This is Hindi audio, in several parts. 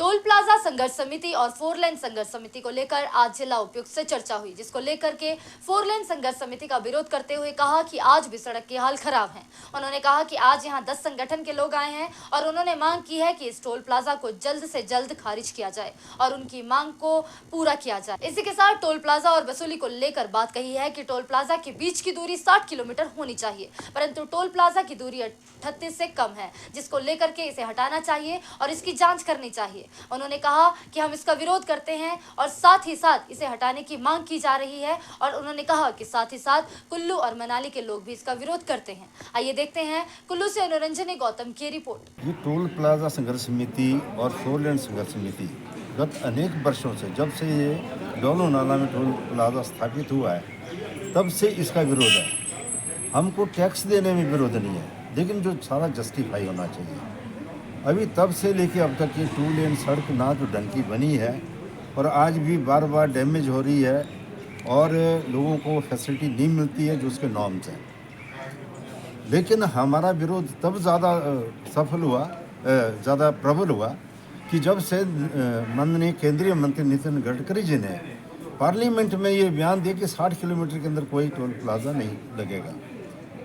टोल प्लाजा संघर्ष समिति और फोर लेन संघर्ष समिति को लेकर आज जिला उपायुक्त से चर्चा हुई, जिसको लेकर के फोर लेन संघर्ष समिति का विरोध करते हुए कहा कि आज भी सड़क के हाल खराब हैं। उन्होंने कहा कि आज यहां 10 संगठन के लोग आए हैं और उन्होंने मांग की है कि इस टोल प्लाजा को जल्द से जल्द खारिज किया जाए और उनकी मांग को पूरा किया जाए। इसी के साथ टोल प्लाजा और वसूली को लेकर बात कही है कि टोल प्लाजा के बीच की दूरी 60 किलोमीटर होनी चाहिए, परंतु टोल प्लाजा की दूरी 38 से कम है, जिसको लेकर के इसे हटाना चाहिए और इसकी जांच करनी चाहिए। उन्होंने कहा कि हम इसका विरोध करते हैं और साथ ही साथ इसे हटाने की मांग की जा रही है और उन्होंने कहा कि साथ ही साथ कुल्लू और मनाली के लोग भी इसका विरोध करते हैं। आइए देखते हैं कुल्लू से अनुरंजनी गौतम की रिपोर्ट। ये टोल प्लाजा संघर्ष समिति और फोर लेन संघर्ष समिति गत अनेक वर्षों से, जब से ये डोलो नाला में टोल प्लाजा स्थापित हुआ है, तब से इसका विरोध है। हमको टैक्स देने में विरोध नहीं है, लेकिन जो सारा जस्टिफाई होना चाहिए। अभी तब से लेके अब तक ये 2 लेन सड़क ना तो ढंग की बनी है और आज भी बार बार डैमेज हो रही है और लोगों को फैसिलिटी नहीं मिलती है जो उसके नॉर्म्स हैं। लेकिन हमारा विरोध तब ज़्यादा सफल हुआ, ज़्यादा प्रबल हुआ कि जब से माननीय केंद्रीय मंत्री नितिन गडकरी जी ने पार्लियामेंट में ये बयान दिया कि 60 किलोमीटर के अंदर कोई टोल प्लाजा नहीं लगेगा।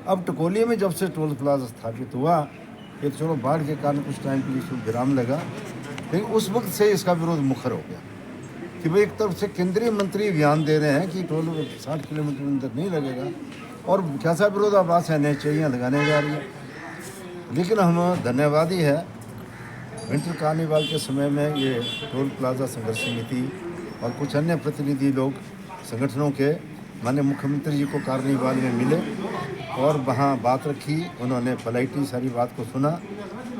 अब टकोली में जब से टोल प्लाजा स्थापित हुआ, ये चलो बाढ़ के कारण कुछ टाइम के लिए इसको विराम लगा, लेकिन उस वक्त से इसका विरोध मुखर हो गया कि भाई एक तरफ से केंद्रीय मंत्री बयान दे रहे हैं कि टोल 60 किलोमीटर के अंदर नहीं लगेगा और कैसा विरोधाभास है, नई लगाने जा रही है। लेकिन हम धन्यवादी है, विंटर कार्निवाल के समय में ये टोल प्लाजा संघर्ष समिति और कुछ अन्य प्रतिनिधि लोग संगठनों के माननीय मुख्यमंत्री जी को कार्निवाल में मिले और वहाँ बात रखी। उन्होंने पोलाइटली सारी बात को सुना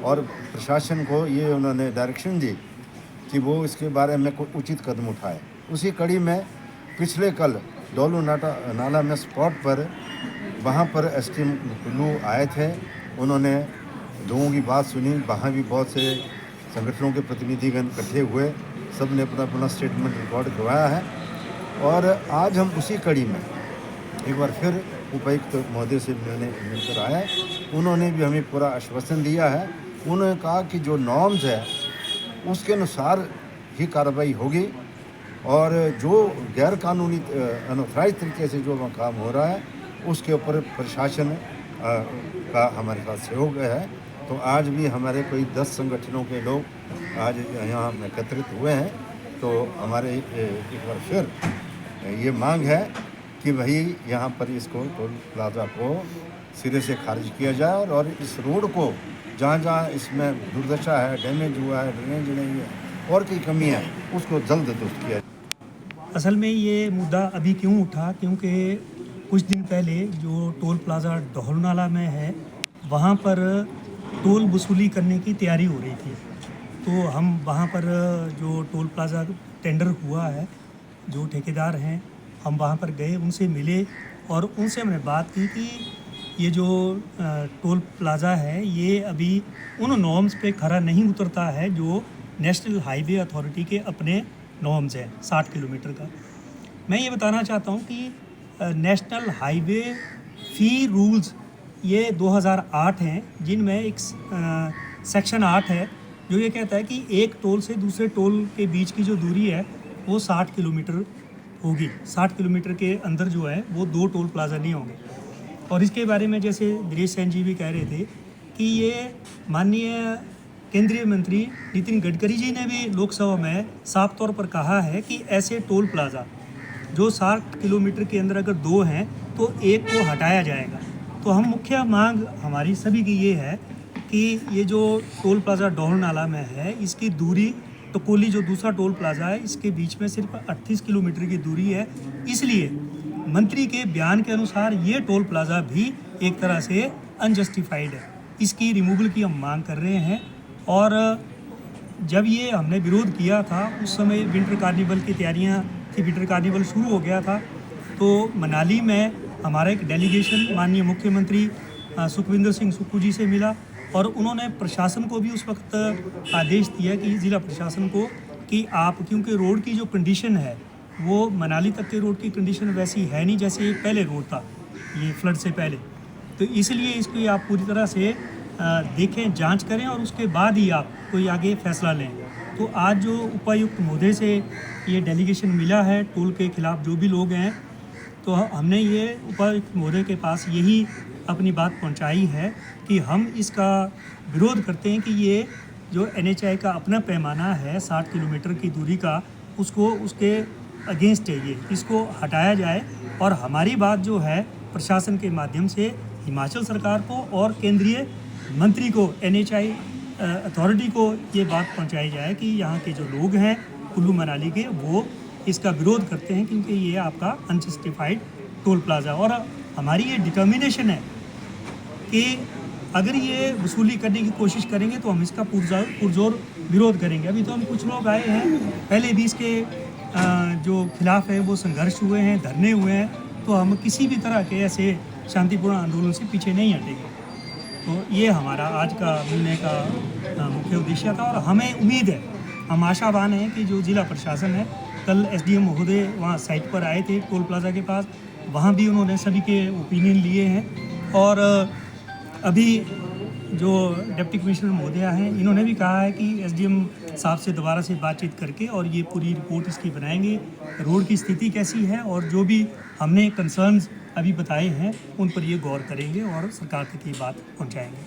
और प्रशासन को ये उन्होंने डायरेक्शन दी कि वो इसके बारे में कोई उचित कदम उठाए। उसी कड़ी में पिछले कल डोलो नाला में स्पॉट पर वहाँ पर एसटीएम कुल्लू आए थे। उन्होंने लोगों की बात सुनी, वहाँ भी बहुत से संगठनों के प्रतिनिधिगण इकट्ठे हुए, सब ने अपना अपना स्टेटमेंट रिकॉर्ड करवाया है। और आज हम उसी कड़ी में एक बार फिर उपायुक्त महोदय से मिलकर आए। उन्होंने भी हमें पूरा आश्वासन दिया है। उन्होंने कहा कि जो नॉर्म्स है उसके अनुसार ही कार्रवाई होगी और जो गैर कानूनी अनऑथराइज तरीके से जो काम हो रहा है उसके ऊपर प्रशासन का हमारे साथ सहयोग है। तो आज भी हमारे कोई 10 संगठनों के लोग आज यहाँ एकत्रित हुए हैं। तो हमारे एक बार फिर ये मांग है कि भाई यहाँ पर इसको टोल प्लाजा को सिरे से खारिज किया जाए और इस रोड को जहाँ जहाँ इसमें दुर्दशा है, डैमेज हुआ है, ड्रेनेज नहीं है और कई कमियाँ हैं, उसको जल्द दुरुस्त किया जाए। असल में ये मुद्दा अभी क्यों उठा, क्योंकि कुछ दिन पहले जो टोल प्लाजा डोलो नाला में है वहाँ पर टोल वसूली करने की तैयारी हो रही थी। तो हम वहाँ पर जो टोल प्लाजा टेंडर हुआ है, जो ठेकेदार हैं, हम वहाँ पर गए, उनसे मिले और उनसे हमने बात की कि ये जो टोल प्लाज़ा है ये अभी उन नॉर्म्स पे खरा नहीं उतरता है जो नेशनल हाईवे अथॉरिटी के अपने नॉर्म्स हैं 60 किलोमीटर का। मैं ये बताना चाहता हूँ कि नेशनल हाईवे फ़ी रूल्स ये 2008 हैं, जिनमें एक सेक्शन 8 है जो ये कहता है कि एक टोल से दूसरे टोल के बीच की जो दूरी है वो 60 किलोमीटर होगी। 60 किलोमीटर के अंदर जो है वो 2 टोल प्लाजा नहीं होंगे। और इसके बारे में जैसे दिनेश सेन जी भी कह रहे थे कि ये माननीय केंद्रीय मंत्री नितिन गडकरी जी ने भी लोकसभा में साफ तौर पर कहा है कि ऐसे टोल प्लाजा जो 60 किलोमीटर के अंदर अगर 2 हैं तो एक को हटाया जाएगा। तो हम मुख्य मांग हमारी सभी की ये है कि ये जो टोल प्लाजा डोलो नाला में है इसकी दूरी टकोली जो दूसरा टोल प्लाजा है इसके बीच में सिर्फ 38 किलोमीटर की दूरी है। इसलिए मंत्री के बयान के अनुसार ये टोल प्लाजा भी एक तरह से अनजस्टिफाइड है। इसकी रिमूवल की हम मांग कर रहे हैं। और जब ये हमने विरोध किया था उस समय विंटर कार्निवल की तैयारियां थी, विंटर कार्निवल शुरू हो गया था। तो मनाली में हमारा एक डेलीगेशन माननीय मुख्यमंत्री सुखविंदर सिंह सुक्खू जी से मिला और उन्होंने प्रशासन को भी उस वक्त आदेश दिया कि ज़िला प्रशासन को कि आप, क्योंकि रोड की जो कंडीशन है वो मनाली तक के रोड की कंडीशन वैसी है नहीं जैसे पहले रोड था ये फ्लड से पहले, तो इसलिए इसको आप पूरी तरह से देखें, जांच करें और उसके बाद ही आप कोई आगे फैसला लें। तो आज जो उपायुक्त महोदय से ये डेलीगेशन मिला है टोल के खिलाफ जो भी लोग हैं, तो हमने ये उपायुक्त महोदय के पास यही अपनी बात पहुंचाई है कि हम इसका विरोध करते हैं कि ये जो NHAI का अपना पैमाना है 60 किलोमीटर की दूरी का, उसको उसके अगेंस्ट है ये, इसको हटाया जाए और हमारी बात जो है प्रशासन के माध्यम से हिमाचल सरकार को और केंद्रीय मंत्री को, NHAI अथॉरिटी को ये बात पहुंचाई जाए कि यहाँ के जो लोग हैं कुल्लू मनाली के, वो इसका विरोध करते हैं क्योंकि ये आपका अनजस्टिफाइड टोल प्लाज़ा, और हमारी ये डिटर्मिनेशन है कि अगर ये वसूली करने की कोशिश करेंगे तो हम इसका पुरजोर विरोध करेंगे। अभी तो हम कुछ लोग आए हैं, पहले भी इसके जो खिलाफ है वो संघर्ष हुए हैं, धरने हुए हैं, तो हम किसी भी तरह के ऐसे शांतिपूर्ण आंदोलन से पीछे नहीं हटेंगे। तो ये हमारा आज का मिलने का मुख्य उद्देश्य था और हमें उम्मीद है, हम आशावान हैं कि जो ज़िला प्रशासन है, कल SDM महोदय वहाँ साइट पर आए थे टोल प्लाज़ा के पास, वहाँ भी उन्होंने सभी के ओपिनियन लिए हैं और अभी जो डिप्टी कमिश्नर महोदय हैं, इन्होंने भी कहा है कि SDM साहब से दोबारा से बातचीत करके और ये पूरी रिपोर्ट इसकी बनाएंगे, रोड की स्थिति कैसी है और जो भी हमने कंसर्न्स अभी बताए हैं उन पर ये गौर करेंगे और सरकार तक ये बात पहुंचाएंगे।